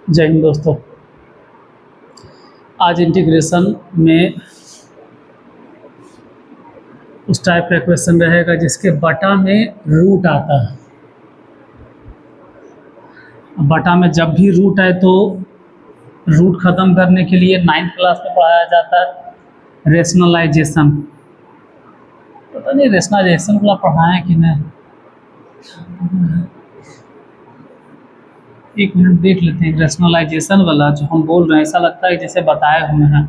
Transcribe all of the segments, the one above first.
जय हिंद दोस्तों। आज इंटीग्रेशन में उस टाइप का क्वेश्चन रहेगा जिसके बटा में रूट आता है। बटा में जब भी रूट आए तो रूट खत्म करने के लिए 9th क्लास में पढ़ाया जाता है रेशनलाइजेशन। पता नहीं रेशनलाइजेशन वाला पढ़ाएं कि नहीं, एक मिनट देख लेते हैं। रेशनलाइजेशन वाला जो हम बोल रहे हैं ऐसा लगता है जैसे बताए हुए हैं,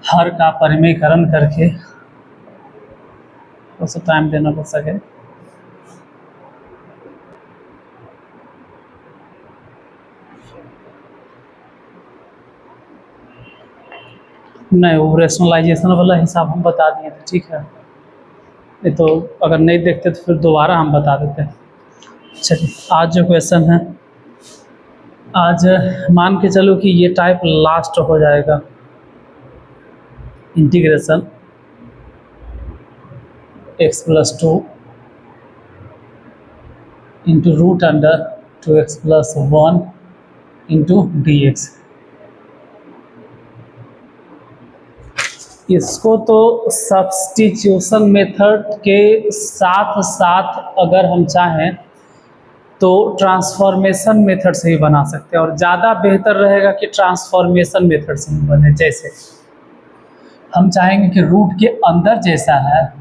हर का परिमेयकरण करके थोड़ा सा टाइम देना पड़ सके। नहीं, वो रेशनलाइजेशन वाला हिसाब हम बता दिए थे, ठीक है। नहीं तो अगर नहीं देखते तो फिर दोबारा हम बता देते हैं। चलिए, आज जो क्वेश्चन है, आज मान के चलो कि ये टाइप लास्ट हो जाएगा। Integration x+2 into root under 2x+1 into dx। इसको तो सब्स्टिट्यूशन मेथड के साथ साथ अगर हम चाहें तो ट्रांसफॉर्मेशन मेथड से ही बना सकते हैं, और ज़्यादा बेहतर रहेगा कि ट्रांसफॉर्मेशन मेथड से ही बने। जैसे हम चाहेंगे कि रूट के अंदर जैसा है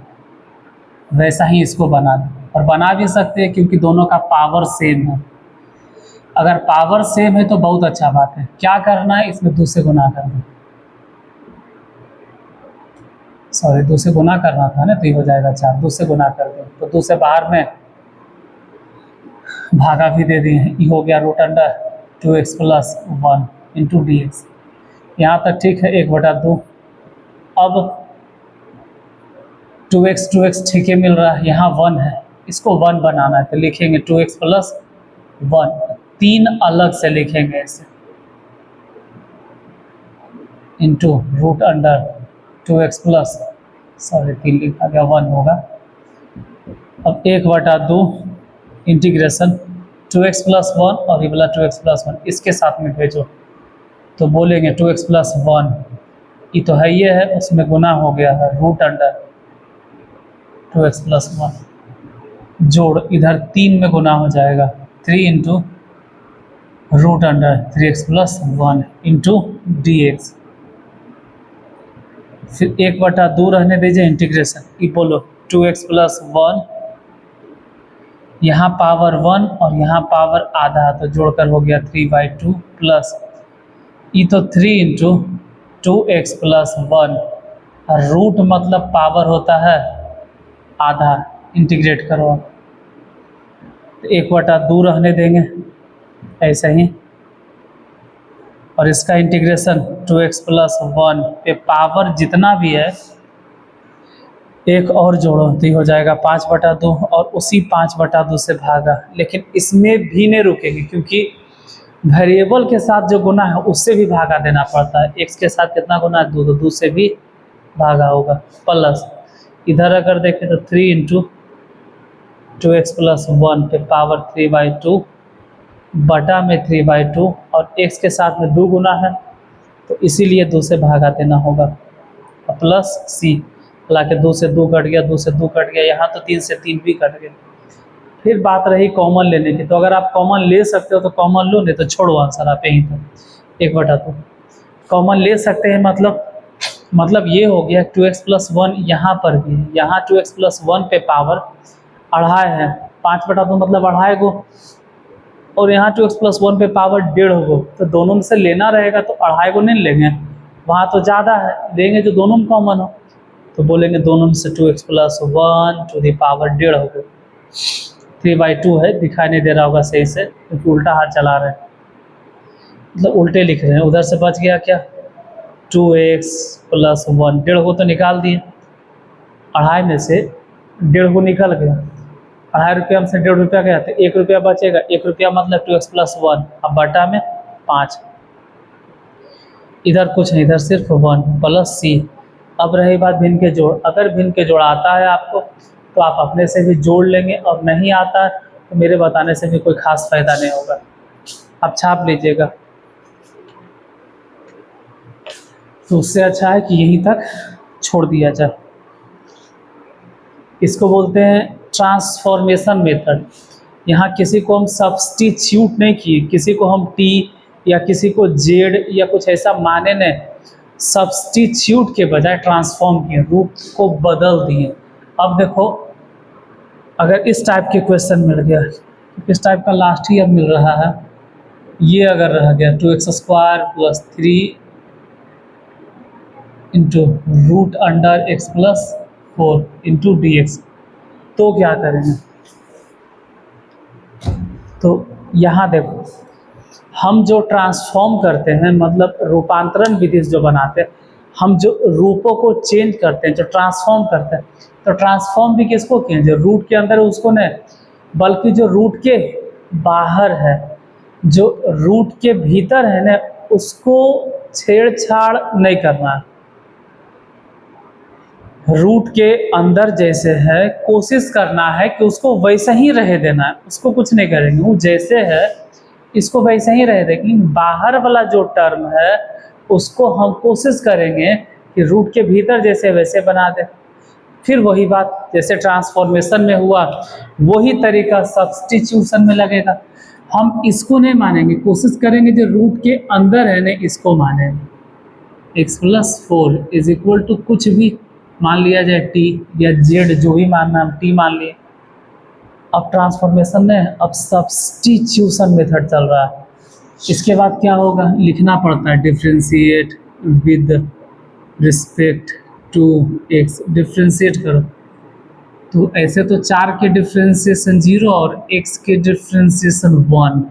वैसा ही इसको बना दें, और बना भी सकते हैं क्योंकि दोनों का पावर सेम है। अगर पावर सेम है तो बहुत अच्छा बात है। क्या करना है, इसमें 2 से गुना कर दें। सॉरी, 2 से गुना करना था ना, तो ये हो जाएगा 4। 2 से गुना कर दें तो 2 से बाहर में भागा भी दे दिए। ये हो गया root under 2x+1 into dx। यहाँ तक ठीक है, 1/2। अब 2x ठीक है मिल रहा है, यहाँ 1 है, इसको 1 बनाना है तो लिखेंगे 2x+1। 3 अलग से लिखेंगे इसे, इंटू रूट अंडर 3 लिखा गया, 1 होगा। अब 1/2 इंटीग्रेशन 2x+1 और ये वाला 2x+1 इसके साथ में भेजो तो बोलेंगे 2x+1, ये तो है, ये है, उसमें गुना हो गया है रूट अंडर 2x+1, जोड़ इधर 3 में गुना हो जाएगा 3 into root under 3x+1 into dx। फिर 1/2 रहने दीजिए इंटीग्रेशन, ये बोलो 2x+1, यहाँ पावर 1 और यहाँ पावर आधा, तो जोड़कर हो गया 3/2 प्लस ये तो 3 इंटू 2x+1, और रूट मतलब पावर होता है आधा, इंटीग्रेट करो तो 1/2 रहने देंगे ऐसे ही, और इसका इंटीग्रेशन 2x+1 पे पावर जितना भी है एक और जोड़ो तो ये हो जाएगा 5/2, और उसी 5/2 से भागा। लेकिन इसमें भी नहीं रुकेंगे क्योंकि वेरिएबल के साथ जो गुना है उससे भी भागा देना पड़ता है। x के साथ कितना गुना है, 2, तो 2 से भी भागा होगा, प्लस इधर अगर देखें तो 3 इंटू 2x+1 पे पावर 3/2 बटा में 3/2, और x के साथ में 2 गुना है तो इसीलिए 2 से भागा देना होगा, प्लस c। हालांकि 2 से 2 कट गया, 2 से 2 कट गया, यहाँ तो 3 से 3 भी कट गया। फिर बात रही कॉमन लेने की, तो अगर आप कॉमन ले सकते हो तो कॉमन लो, नहीं तो छोड़ो आंसर आप यहीं पर 1/2 कॉमन ले सकते हैं। मतलब ये हो गया 2x+1 यहाँ पर भी है, यहाँ 2x+1 पे पावर 2.5 है, 5/2 मतलब 2.5 गो, और यहाँ 2x+1 पे पावर 1.5 गो, तो दोनों में से लेना रहेगा तो 2.5 गो नहीं लेंगे, वहाँ तो ज़्यादा है, लेंगे जो दोनों में कॉमन हो, तो बोलेंगे दोनों में से 2x+1 टू दी पावर 1.5 गो। 3/2 है, दिखाई नहीं दे रहा होगा सही से क्योंकि उल्टा हाथ चला रहे हैं, मतलब उल्टे लिख रहे हैं। उधर से बच गया क्या, 2x+1, 1.5 गो तो निकाल दिए, 2.5 में से 1.5 गो निकल गया, 2.5 रुपया हमसे 1.5 रुपया गया तो 1 रुपया बचेगा, 1 रुपया मतलब 2x+1, अब बटा में 5, इधर कुछ नहीं, इधर सिर्फ 1 प्लस सी। अब रही बात भिन्न के जोड़, अगर भिन्न के जोड़ आता है आपको तो आप अपने से भी जोड़ लेंगे, और नहीं आता है तो मेरे बताने से भी कोई खास फायदा नहीं होगा, आप छाप लीजिएगा। तो उससे अच्छा है कि यहीं तक छोड़ दिया जाए। इसको बोलते हैं ट्रांसफॉर्मेशन मेथड। यहाँ किसी को हम सब्स्टिट्यूट नहीं किए, किसी को हम टी या किसी को जेड या कुछ ऐसा माने नहीं, सब्स्टिट्यूट के बजाय ट्रांसफॉर्म किए, रूप को बदल दिए। अब देखो, अगर इस टाइप के क्वेश्चन मिल गया, इस टाइप का लास्ट ही अब मिल रहा है, ये अगर रह गया 2x² + 3 into √(x+4) into dx, तो क्या करेंगे? तो यहाँ देखो, हम जो ट्रांसफॉर्म करते हैं, मतलब रूपांतरण विधि जो बनाते हैं, हम जो रूपों को चेंज करते हैं, जो ट्रांसफॉर्म करते हैं, तो ट्रांसफॉर्म भी किसको किए? जो रूट के अंदर है उसको नहीं, बल्कि जो रूट के बाहर है, जो रूट के भीतर है ना, उसको छेड़छाड़ नहीं करना है। रूट के अंदर जैसे है कोशिश करना है कि उसको वैसा ही रह देना है, उसको कुछ नहीं करेंगे, वो जैसे है इसको वैसे ही रह देंगे। बाहर वाला जो टर्म है उसको हम कोशिश करेंगे कि रूट के भीतर जैसे वैसे बना दें। फिर वही बात जैसे ट्रांसफॉर्मेशन में हुआ, वही तरीका सब्स्टिट्यूशन में लगेगा। हम इसको नहीं मानेंगे, कोशिश करेंगे जो रूट के अंदर है ना इसको मानेंगे। x+4 = कुछ भी मान लिया जाए, टी या जेड, जो भी मानना हम टी मान लिए। अब ट्रांसफॉर्मेशन में अब सब्स्टिट्यूशन मेथड चल रहा है। इसके बाद क्या होगा? लिखना पड़ता है differentiate with respect to x, differentiate करो। तो ऐसे तो 4 के डिफ्रेंशिएशन 0 और x के डिफ्रेंशिएशन 1,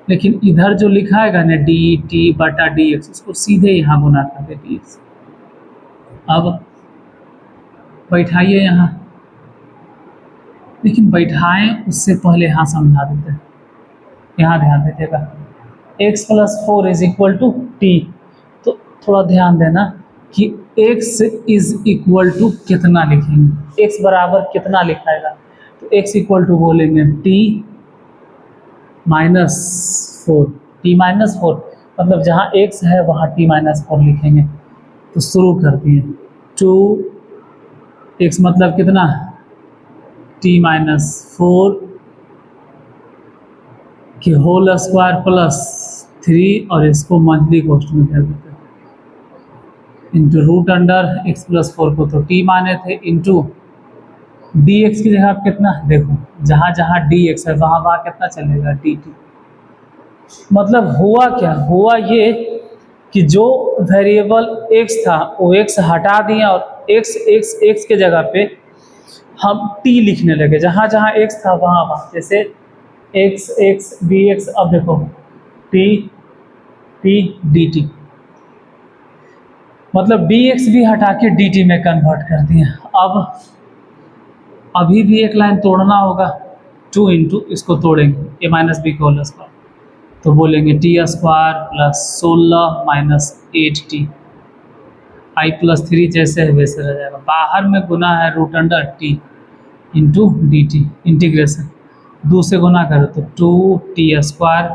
लेकिन इधर जो लिखा है ना dt/dx, उसको सीधे यहाँ गुना कर दे dx। अब बैठाइए यहाँ, लेकिन बैठाएं उससे पहले यहाँ समझा देते हैं। यहाँ ध्यान दीजिएगा, x+4 = t, तो थोड़ा ध्यान देना कि x = कितना लिखेंगे, x बराबर कितना लिखाएगा, तो x = बोलेंगे t-4, t-4 मतलब जहाँ x है वहाँ t-4 लिखेंगे। तो शुरू करते हैं, 2x मतलब कितना, t-4 के होल स्क्वायर प्लस 3, और इसको मंथली कॉस्ट में कर देते हैं, इंटू √(x+4) को तो t माने थे, इंटू dx की जगह कितना, देखो जहाँ जहाँ dx है वहाँ वहाँ कितना चलेगा, dt। मतलब हुआ क्या, हुआ ये कि जो वेरिएबल x था वो x हटा दिया, और x के जगह पे हम t लिखने लगे, जहाँ जहाँ x था वहाँ वहाँ, जैसे x dx। अब देखो t dt, मतलब dx भी हटा के dt में कन्वर्ट कर दिए। अब अभी भी एक लाइन तोड़ना होगा, 2 इंटू इसको तोड़ेंगे a-b का होल स्क्वायर, तो बोलेंगे t² + 16 - 8t, i+3 जैसे है वैसे रह जाएगा। बाहर में गुना है √t इंटू dt, इंटीग्रेशन 2 से गुना करो तो 2t²,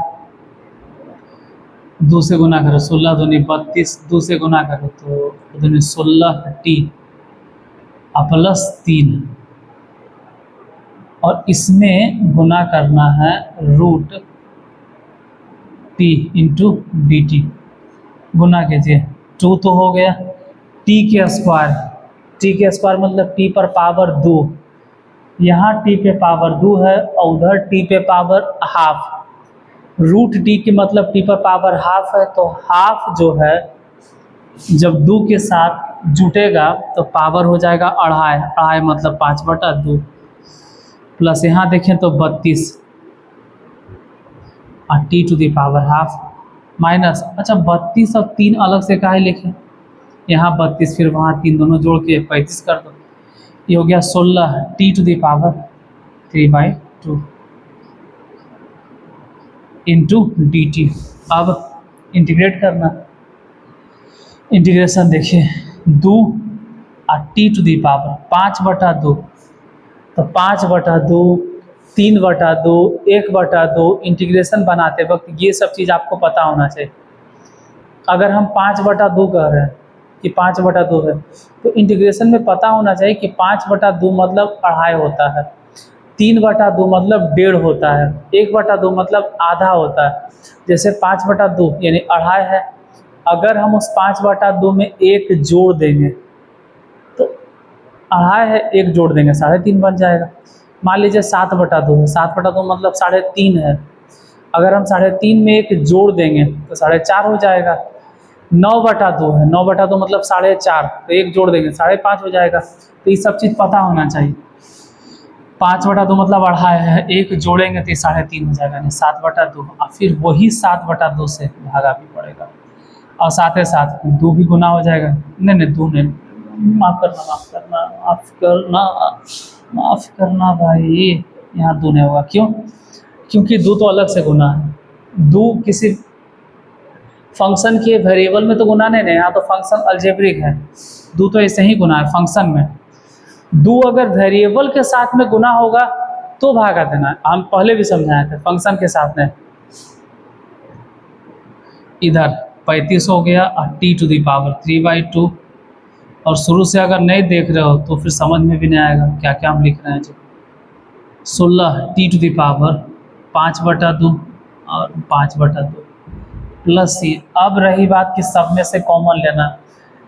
2 से गुना करो 16 दूनी 32, 2 से गुना करो तो 16t प्लस 3, और इसमें गुना करना है √t इंटू dt, गुना कीजिए, 2 तो हो गया, t के स्क्वायर मतलब t पर पावर 2, यहाँ t पे पावर 2 है और उधर t पे पावर हाफ, √t की मतलब t पर पावर हाफ है, तो हाफ जो है जब 2 के साथ जुटेगा तो पावर हो जाएगा अढ़ाई मतलब 5/2, प्लस यहाँ देखें तो 32 और t⁻½ माइनस, अच्छा 32 और 3 अलग से काहे लिखें, यहाँ 32 फिर वहाँ 3 दोनों जोड़ के 35 कर दो, ये हो गया 16 t⁻⁴ 3/2 इंटू डी टी। अब इंटीग्रेट करना, इंटीग्रेशन देखिए, दो और टी टू दी पावर 5/2, तो 5/2, 3/2, 1/2, इंटीग्रेशन बनाते वक्त ये सब चीज़ आपको पता होना चाहिए। अगर हम 5/2 कह रहे हैं कि 5/2 है, तो इंटीग्रेशन में पता होना चाहिए कि 5/2 मतलब अढ़ाई होता है, 3/2 मतलब डेढ़ होता है, 1/2 मतलब आधा होता है। जैसे 5/2 यानी अढ़ाई है, अगर हम उस 5/2 में एक जोड़ देंगे तो अढ़ाई है, एक जोड़ देंगे 3.5 बन जाएगा। मान लीजिए 7/2 है, 7/2 मतलब 3.5 है, अगर हम 3.5 में एक जोड़ देंगे तो 4.5 हो जाएगा। 9/2 है, 9/2 मतलब 4.5, तो एक जोड़ देंगे 5.5 हो जाएगा। तो ये सब चीज़ पता होना चाहिए। 5/2 मतलब अढ़ाई है, एक जोड़ेंगे तो 3.5 हो जाएगा, यानी 7/2, और फिर वही 7/2 से भागा भी पड़ेगा, और साथ ही साथ 2 भी गुना हो जाएगा। नहीं नहीं 2 नहीं, माफ़ करना, माफ़ करना, माफ़ करना, माफ़ करना भाई, यहाँ 2 नहीं होगा। क्यों? क्योंकि 2 तो अलग से गुना है। 2 किसी फंक्शन के वेरिएबल में तो गुना नहीं है, यहाँ तो फंक्शन अलजेब्रिक है। 2 तो ऐसे ही गुना है फंक्शन में। 2 अगर वेरिएबल के साथ में गुना होगा तो भागा देना है, हम पहले भी समझाए थे, फंक्शन के साथ में। इधर 35 हो गया और टी टू दी पावर 3/2, और शुरू से अगर नहीं देख रहे हो तो फिर समझ में भी नहीं आएगा क्या क्या हम लिख रहे हैं। जो 16 टी टू दी पावर 5/2 और 5/2 प्लस सी। अब रही बात कि सब में से कॉमन लेना,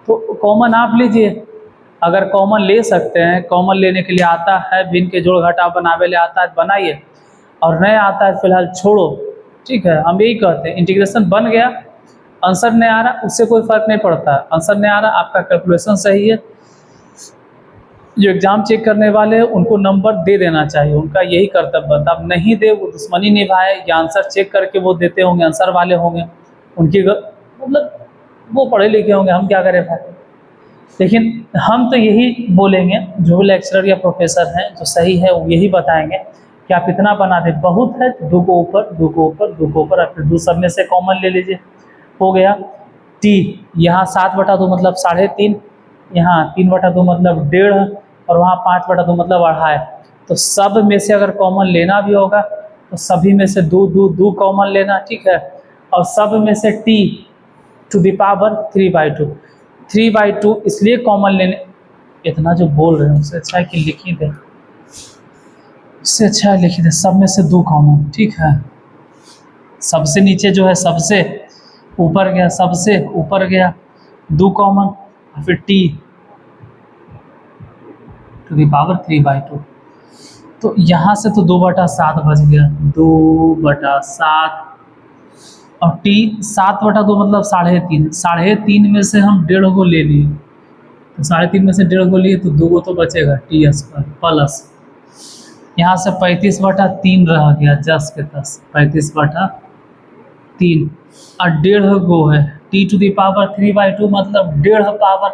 तो कॉमन आप लीजिए, अगर कॉमन ले सकते हैं, कॉमन लेने के लिए आता है, भिन्न के जोड़ घटाव बनावे ले आता है बनाइए, और नहीं आता है फिलहाल छोड़ो। ठीक है, हम यही कहते हैं, इंटीग्रेशन बन गया, आंसर नहीं आ रहा उससे कोई फर्क नहीं पड़ता, आंसर नहीं आ रहा आपका कैलकुलेशन सही है, जो एग्ज़ाम चेक करने वाले हैं उनको नंबर दे देना चाहिए, उनका यही कर्तव्य बनता। अब नहीं दे, वो दुश्मनी निभाए, या आंसर चेक करके वो देते होंगे, आंसर वाले होंगे, उनकी मतलब वो पढ़े लिखे होंगे, हम क्या करें भाई। लेकिन हम तो यही बोलेंगे, जो भी लेक्चरर या प्रोफेसर हैं जो सही है वो यही बताएंगे कि आप इतना बना दें, बहुत है 2 को ऊपर, 2 को ऊपर, 2 को ऊपर, और फिर 2 सब में से कॉमन ले लीजिए, हो गया। टी यहाँ 7/2 मतलब 3.5, यहाँ 3/2 मतलब डेढ़, और वहाँ 5/2 मतलब अढ़ाई। तो सब में से अगर कॉमन लेना भी होगा तो सभी में से 2 कॉमन लेना, ठीक है। और सब में से टी टू द पावर 3/2, 3/2 इसलिए कॉमन लेने, इतना जो बोल रहे हैं उससे अच्छा है कि लिख ही दे, उससे अच्छा है लिख ही दे, सब में से 2 कॉमन, ठीक है। सबसे नीचे जो है सबसे ऊपर गया, सबसे ऊपर गया 2 कॉमन, और फिर टी टू दी पावर 3/2। तो यहाँ से तो 2/7 बच गया, 2/7, और टी 7/2 मतलब 3.5, 3.5 में से हम 1.5 को ले लिए, तो 3.5 में से 1.5 को लिए तो 2 को तो बचेगा टी स्क्वायर प्लस, यहाँ से 35/3 रह गया, 10 के 10, 35/3, और 1.5 गो है, टी टू दी पावर 3/2 मतलब 1.5 पावर,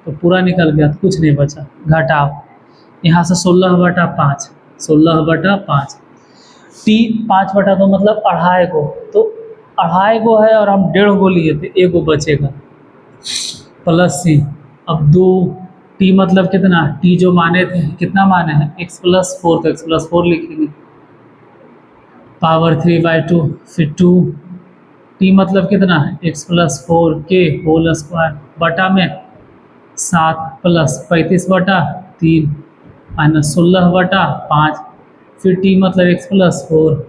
तो पूरा निकल गया, तो कुछ नहीं बचा, घटाओ यहाँ से 16/5, 16/5, टी 5/2 मतलब अढ़ाई गो, तो अढ़ाई गो है और हम 1.5 गो लिए थे, 1 गो बचेगा, प्लस सी। अब 2 टी मतलब कितना, टी जो माने थे कितना माने हैं x+4, तो x+4 लिखेंगे, पावर 3/2, फिर 2 टी मतलब कितना x+4 के होल स्क्वायर बटा में 7 प्लस 35/3 माइनस 16/5, फिर टी मतलब x+4।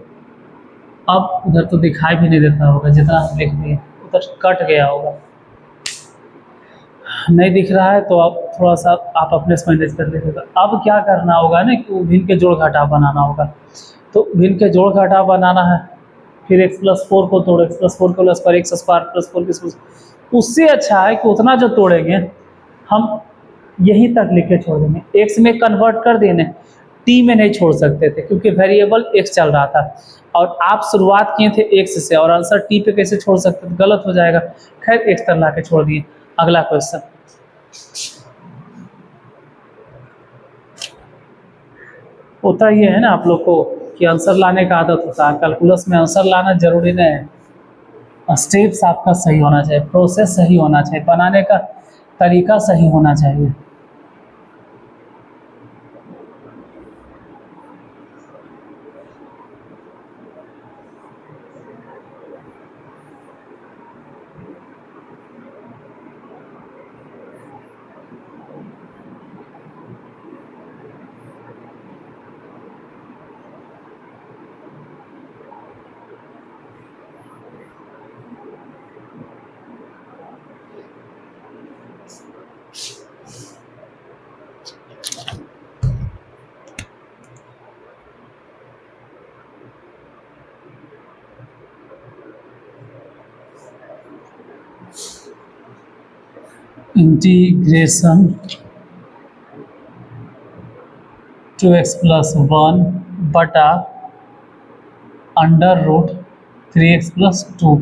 अब उधर तो दिखाई भी नहीं देता होगा, जितना हम लिख दिए उधर कट गया होगा, नहीं दिख रहा है तो आप थोड़ा सा आप अपने से मैनेज कर लीजिएगा। अब क्या करना होगा ना कि भिन्न के जोड़ घटाव बनाना होगा, तो भिन्न के जोड़ घटाव बनाना है, फिर x+4 को तोड़ो, x+4 को स्क्वायर, एक्स स्क्वायर प्लस 4 की, उससे अच्छा है कि उतना जो तोड़ेंगे हम यहीं तक लिख के छोड़ देंगे, एक्स में कन्वर्ट कर देने, टी में नहीं छोड़ सकते थे क्योंकि वेरिएबल एक्स चल रहा था, और आप शुरुआत किए थे एक्स से, और आंसर टी पे कैसे छोड़ सकते थे, गलत हो जाएगा। खैर एक्स तक ला के छोड़ दिए। अगला क्वेश्चन, होता ये है ना आप लोग को कि आंसर लाने का आदत होता है, कैलकुलस में आंसर लाना जरूरी नहीं है, स्टेप्स आपका सही होना चाहिए, प्रोसेस सही होना चाहिए, बनाने का तरीका सही होना चाहिए। इंटीग्रेशन 2x+1 बटा √3x+2।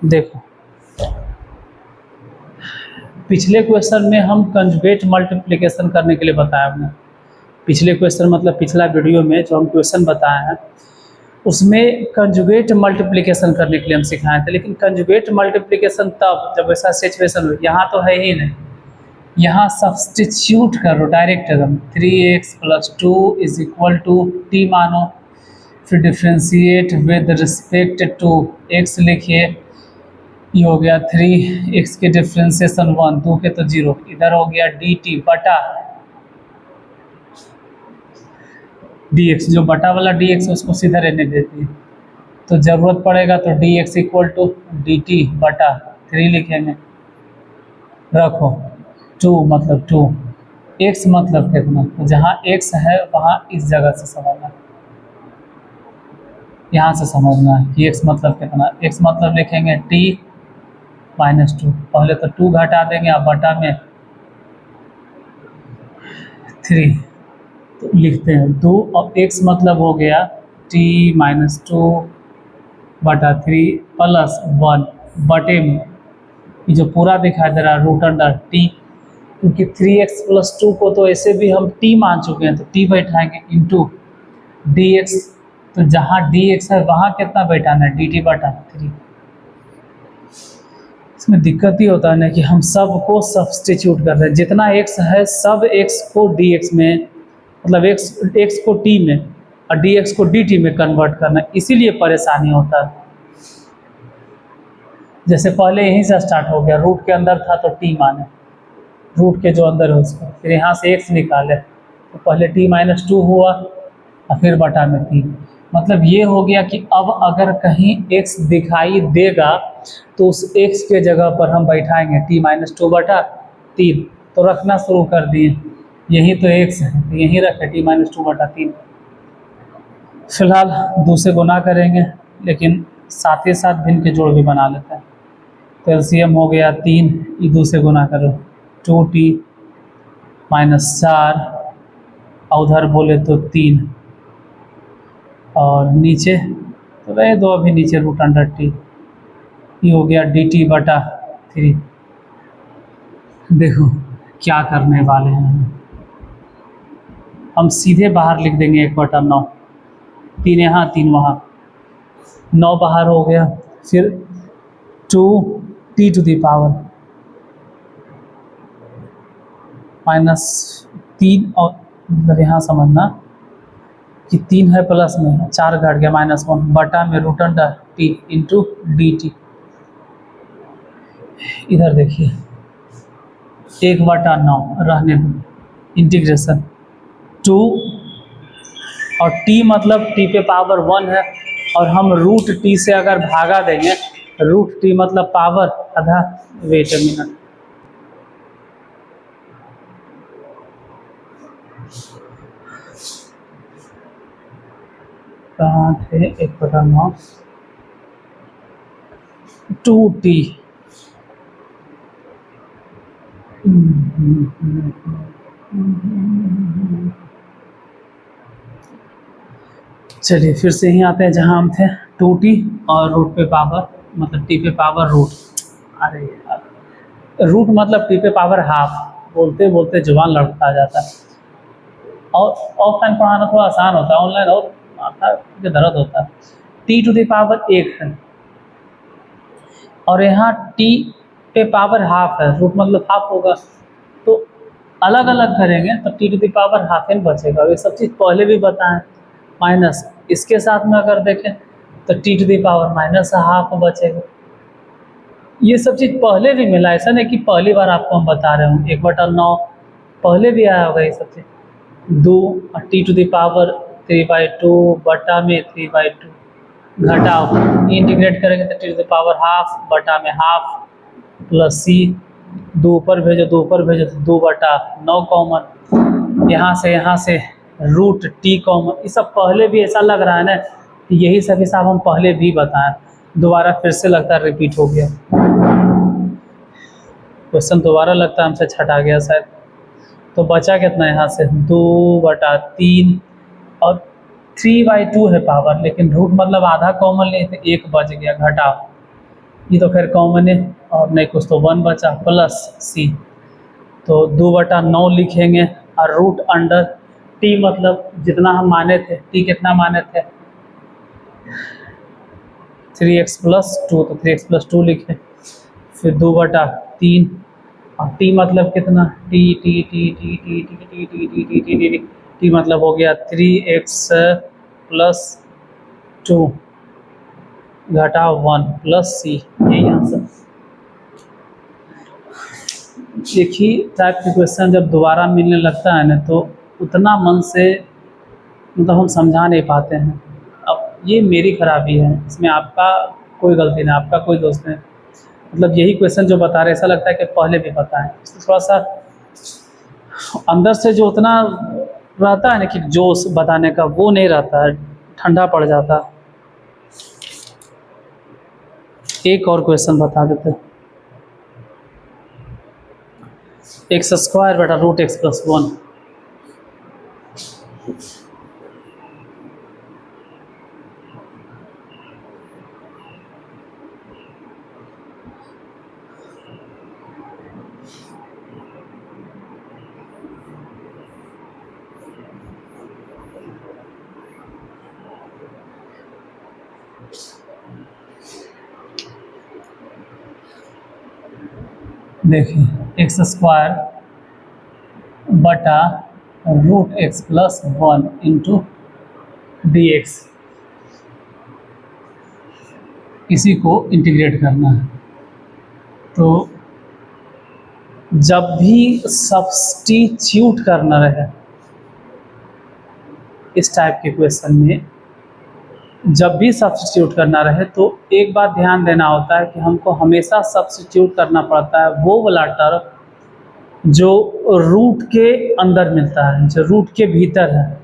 देखो पिछले क्वेश्चन में हम कंजुगेट मल्टीप्लिकेशन करने के लिए बताया हमने, पिछले क्वेश्चन मतलब पिछला वीडियो में जो हम क्वेश्चन बताए हैं उसमें कंजुगेट मल्टीप्लिकेशन करने के लिए हम सिखाए थे, लेकिन कंजुगेट मल्टीप्लिकेशन तब जब ऐसा सिचुएशन हो, यहाँ तो है ही नहीं, यहाँ सब्सटीट्यूट करो डायरेक्ट एकदम 3x+2 is equal to T मानो, फिर differentiate with respect to x लिखिए, ये हो गया 3x के डिफ्रेंशिएशन 1, 2 के तो 0, इधर हो गया dt बटा dx, जो बटा वाला dx है उसको सीधा रहने देती है, तो ज़रूरत पड़ेगा तो dx इक्वल टू dt बटा 3 लिखेंगे, रखो 2 मतलब 2, x मतलब कितना, तो जहाँ x है वहाँ इस जगह से समझना, यहाँ से समझना है कि x मतलब कितना, x मतलब लिखेंगे t -2, पहले तो 2 घटा देंगे आप बटा में 3, तो लिखते हैं 2 और x मतलब हो गया t -2 बटा 3 प्लस 1 बटे में ये जो पूरा दिखाई दे रहा है √t, क्योंकि 3x+2 को तो ऐसे भी हम t मान चुके हैं तो t बैठाएंगे इंटू dx, तो जहाँ dx है वहाँ कितना बैठाना है dt बटा 3। इसमें दिक्कत ही होता है ना कि हम सब को सब्सटीट्यूट कर रहे हैं, जितना x है सब x को dx में, मतलब x को t में और dx को dt में कन्वर्ट करना, इसीलिए परेशानी होता है। जैसे पहले यहीं से स्टार्ट हो गया, रूट के अंदर था तो t माने, रूट के जो अंदर है उसको, फिर यहाँ से x निकाले तो पहले t-2 हुआ और फिर बटा में 3, मतलब ये हो गया कि अब अगर कहीं x दिखाई देगा तो उस x के जगह पर हम बैठाएंगे t-2 बटा 3, तो रखना शुरू कर दिए, यही तो x है तो यहीं रखे t-2 बटा 3। फिलहाल दूसरे गुना करेंगे, लेकिन साथ ही साथ भिन्न के जोड़ भी बना लेते हैं, तो एलसीएम हो गया 3, ये दूसरे गुना करो 2t -4 और उधर बोले तो 3, और नीचे तो रहे दो अभी नीचे √t, ये हो गया dt बटा 3। देखो क्या करने वाले हैं हम, सीधे बाहर लिख देंगे 1/9, 3 यहाँ 3 वहाँ, 9 बाहर हो गया, फिर 2t टू द पावर -3, और मतलब यहाँ समझना कि 3 है प्लस में 4 घट गया -1 बटा में √t इंटू dt, इधर देखिए 1/9 रहने दो, इंटीग्रेशन 2 और t मतलब t पे पावर 1 है, और हम √t से अगर भागा देंगे, √t मतलब पावर आधा, वेट अ मिनट, कहाँ थे 1/9 2t, चलिए फिर से ही आते हैं जहाँ हम थे, 2t और रूट पे पावर मतलब t पे पावर रूट, अरे यार रूट मतलब t पे पावर हाफ, बोलते बोलते जुबान लड़खड़ा जाता है, और ऑफलाइन पढ़ाना थोड़ा आसान होता है, ऑनलाइन और माथा के दर्द होता है। टी टू द पावर 1 है और यहाँ टी पे पावर हाफ है, रूट मतलब हाफ होगा, तो अलग अलग करेंगे तो T to the power half एन बचेगा। और ये सब चीज़ पहले भी बताएं। माइनस इसके साथ में अगर देखें तो T to the power minus half बचेगा। ये सब चीज़ पहले भी मिला, ऐसा नहीं कि पहली बार आपको हम बता रहे हूँ। 1/9 पहले भी आया होगा ये सब चीज़। 2 टी टू द पावर 3/2 बटा में 3/2 घटाओ, इंटीग्रेट करेंगे तो T to the power half बटा में हाफ प्लस सी, 2 ऊपर भेजो 2 ऊपर भेजो तो 2/9 कॉमन, यहाँ से रूट टी कॉमन। ये सब पहले भी ऐसा लग रहा है ना कि यही सब हिसाब हम पहले भी बताएं, दोबारा फिर से लगता है रिपीट हो गया क्वेश्चन, दोबारा लगता है हमसे छटा गया शायद। तो बचा कितना यहाँ से 2/3 और 3/2 है पावर, लेकिन रूट मतलब आधा कॉमन लिए थे, 1 बच गया, घटाओ, ये तो खैर कॉमन है और नहीं कुछ तो 1 बचा प्लस सी, तो 2/9 लिखेंगे और रूट अंडर टी मतलब जितना हम माने थे, टी कितना माने थे 3x + 2, तो 3x + 2 लिखे, फिर 2/3 और टी मतलब कितना T T T T T T T T T T T T T मतलब हो गया 3x + 2 घटाओ 1 प्लस सी, यही आंसर। एक ही टाइप के क्वेश्चन जब दोबारा मिलने लगता है ना तो उतना मन से मतलब हम समझा नहीं पाते हैं। अब ये मेरी खराबी है, इसमें आपका कोई गलती नहीं, आपका कोई दोस्त नहीं। मतलब यही क्वेश्चन जो बता रहे, ऐसा लगता है कि पहले भी पता है, इसमें थोड़ा सा अंदर से जो उतना रहता है ना कि जोश बताने का, वो नहीं रहता है, ठंडा पड़ जाता है। एक और क्वेश्चन बता देते, x² बटा √x + 1। देखिए x² बटा √x + 1 इंटू dx, इसी को इंटीग्रेट करना है। तो जब भी सब्स्टिट्यूट करना रहे इस टाइप के क्वेश्चन में, जब भी सब्स्टिट्यूट करना रहे तो एक बात ध्यान देना होता है कि हमको हमेशा सब्स्टिट्यूट करना पड़ता है वो वाला टर्म जो रूट के अंदर मिलता है, जो रूट के भीतर है,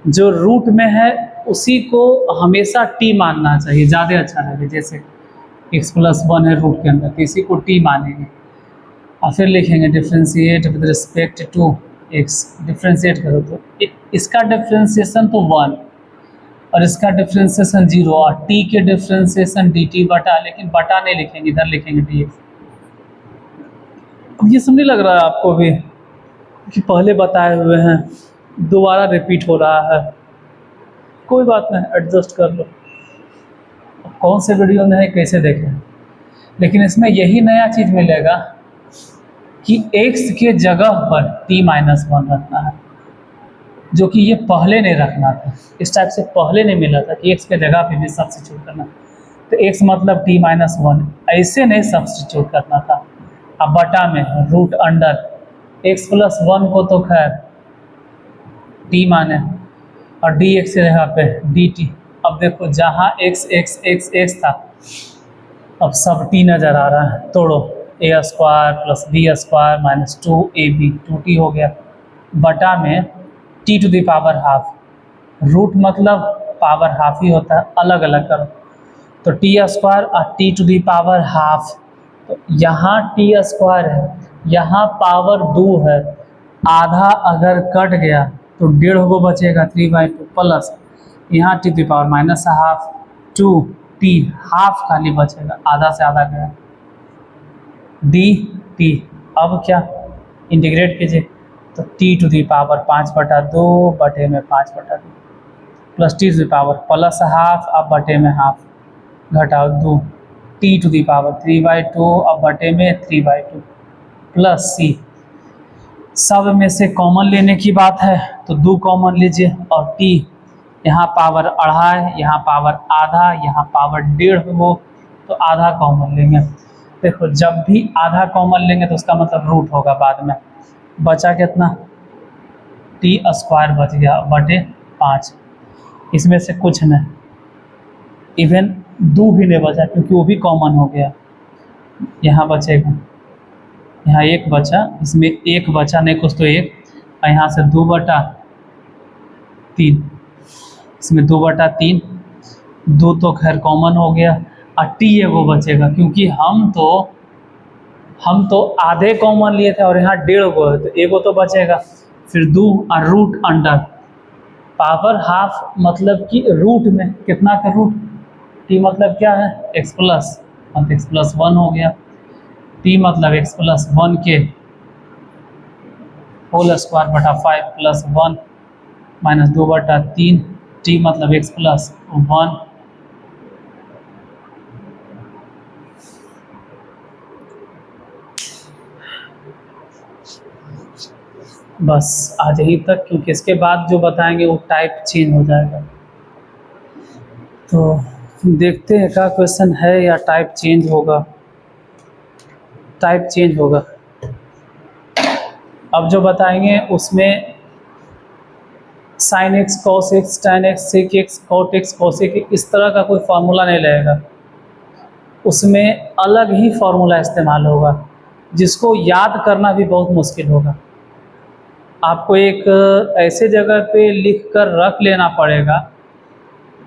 जो रूट में है उसी को हमेशा टी मानना चाहिए, ज़्यादा अच्छा लगे। जैसे x + 1 है रूट के अंदर, तो इसी को टी मानेंगे और फिर लिखेंगे differentiate with respect to x, differentiate करो तो इसका डिफ्रेंशिएशन तो 1 और इसका डिफ्रेंशिएशन 0 और t के डिफ्रेंशिएशन dt बटा, लेकिन बटा नहीं लिखेंगे, इधर लिखेंगे dx। अब ये सब नहीं लग रहा है आपको भी कि पहले बताए हुए हैं, दोबारा रिपीट हो रहा है? कोई बात नहीं, एडजस्ट कर लो। कौन से वीडियो में है कैसे देखें, लेकिन इसमें यही नया चीज़ मिलेगा कि x के जगह पर t-1 रखना है, जो कि ये पहले नहीं रखना था। इस टाइप से पहले नहीं मिला था कि x के जगह पे भी सब्स्टिट्यूट करना, तो x मतलब t-1 ऐसे नहीं सब्स्टिट्यूट करना था। अब बटा में रूट अंडर x + 1 को तो खैर t माने और dx के जगह पे dt। अब देखो जहाँ x x x x था, अब सब t नज़र आ रहा है, तोड़ो a² + b² - 2ab 2t हो गया, बटा में t to the power half, root मतलब पावर हाफ ही होता है, अलग अलग करो तो t² और t to the power half, तो यहाँ t² है, यहाँ पावर 2 है, आधा अगर कट गया तो 1.5 को बचेगा 3/2 प्लस यहाँ t to the power -half 2t, half खाली बचेगा, आधा से आधा गया dt। अब क्या इंटीग्रेट कीजिए तो t⁵ 5/2 plus t⁵ plus half अब बटे में हाफ घटाओ 2 t⁵3/2 अब बटे में 3/2 प्लस c। सब में से कॉमन लेने की बात है तो 2 कॉमन लीजिए और t यहाँ पावर 2.5, यहाँ पावर आधा, यहाँ पावर 1.5 हो तो आधा कॉमन लेंगे। देखो जब भी आधा कॉमन लेंगे तो उसका मतलब रूट होगा बाद में। बचा कितना, t² बच गया बटे 5। इसमें से कुछ नहीं, इवन 2 भी नहीं बचा क्योंकि वो भी कॉमन हो गया। यहाँ बचेगा, यहाँ 1 बचा, इसमें 1 बचा नहीं कुछ तो 1, और यहाँ से 2/3, इसमें 2/3, 2 तो खैर कॉमन हो गया और t एगो बचेगा क्योंकि हम तो आधे कॉमन लिए थे और यहाँ 1.5 गो है तो एगो तो बचेगा। फिर 2 और रूट अंडर पावर हाफ, मतलब कि रूट में कितना का रूट, t मतलब क्या है x प्लस, तो x+1 हो गया। t मतलब x+1 के होल स्क्वायर बटा 5 प्लस 1 माइनस 2/3, t मतलब x+1। बस आज यही तक, क्योंकि इसके बाद जो बताएंगे वो टाइप चेंज हो जाएगा। तो देखते हैं क्या क्वेश्चन है या टाइप चेंज होगा। टाइप चेंज होगा। अब जो बताएंगे उसमें sin x cos x tan x sec x cot x cos x इस तरह का कोई फार्मूला नहीं लगेगा, उसमें अलग ही फार्मूला इस्तेमाल होगा जिसको याद करना भी बहुत मुश्किल होगा। आपको एक ऐसे जगह पे लिख कर रख लेना पड़ेगा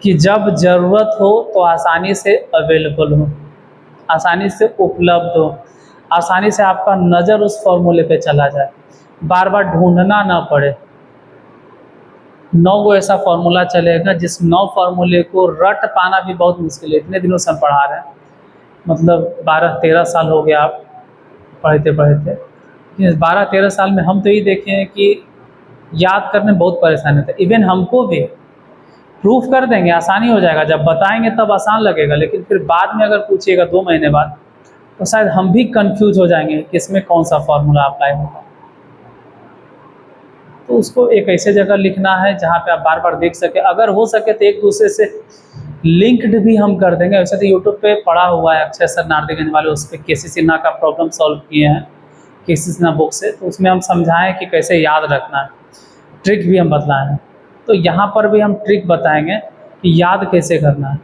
कि जब ज़रूरत हो तो आसानी से अवेलेबल हो, आसानी से उपलब्ध हो, आसानी से आपका नज़र उस फॉर्मूले पे चला जाए, बार बार ढूंढना ना पड़े। 9 गो ऐसा फार्मूला चलेगा जिस 9 फार्मूले को रट पाना भी बहुत मुश्किल है। इतने दिनों से हम पढ़ा रहे हैं, मतलब 12-13 साल हो गया आप पढ़ते पढ़ते। इस 12-13 साल में हम तो ये देखे हैं कि याद करने में बहुत परेशानी होता है। इवन हमको भी प्रूफ कर देंगे, आसानी हो जाएगा, जब बताएंगे तब आसान लगेगा, लेकिन फिर बाद में अगर पूछिएगा 2 महीने बाद तो शायद हम भी कंफ्यूज हो जाएंगे कि इसमें कौन सा फार्मूला अप्लाई होगा। तो उसको एक ऐसे जगह लिखना है जहाँ पे आप बार बार देख सके, अगर हो सके तो एक दूसरे से लिंक्ड भी हम कर देंगे। वैसे तो यूट्यूब पे पढ़ा हुआ है अक्षय सर नारदीगंज वाले, उस पर केसी सिन्हा का प्रॉब्लम सॉल्व किए हैं केसी सिन्हा बुक से, तो उसमें हम समझाएं कि कैसे याद रखना है, ट्रिक भी हम बतलाए हैं। तो यहाँ पर भी हम ट्रिक बताएंगे कि याद कैसे करना है।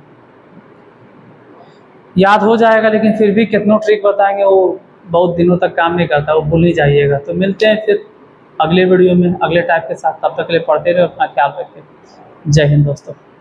याद हो जाएगा, लेकिन फिर भी कितनों ट्रिक बताएंगे वो बहुत दिनों तक काम नहीं करता, वो भूल ही जाइएगा। तो मिलते हैं फिर अगले वीडियो में अगले टाइप के साथ, तब तक के लिए पढ़ते रहे, अपना ख्याल रखें। जय हिंद दोस्तों।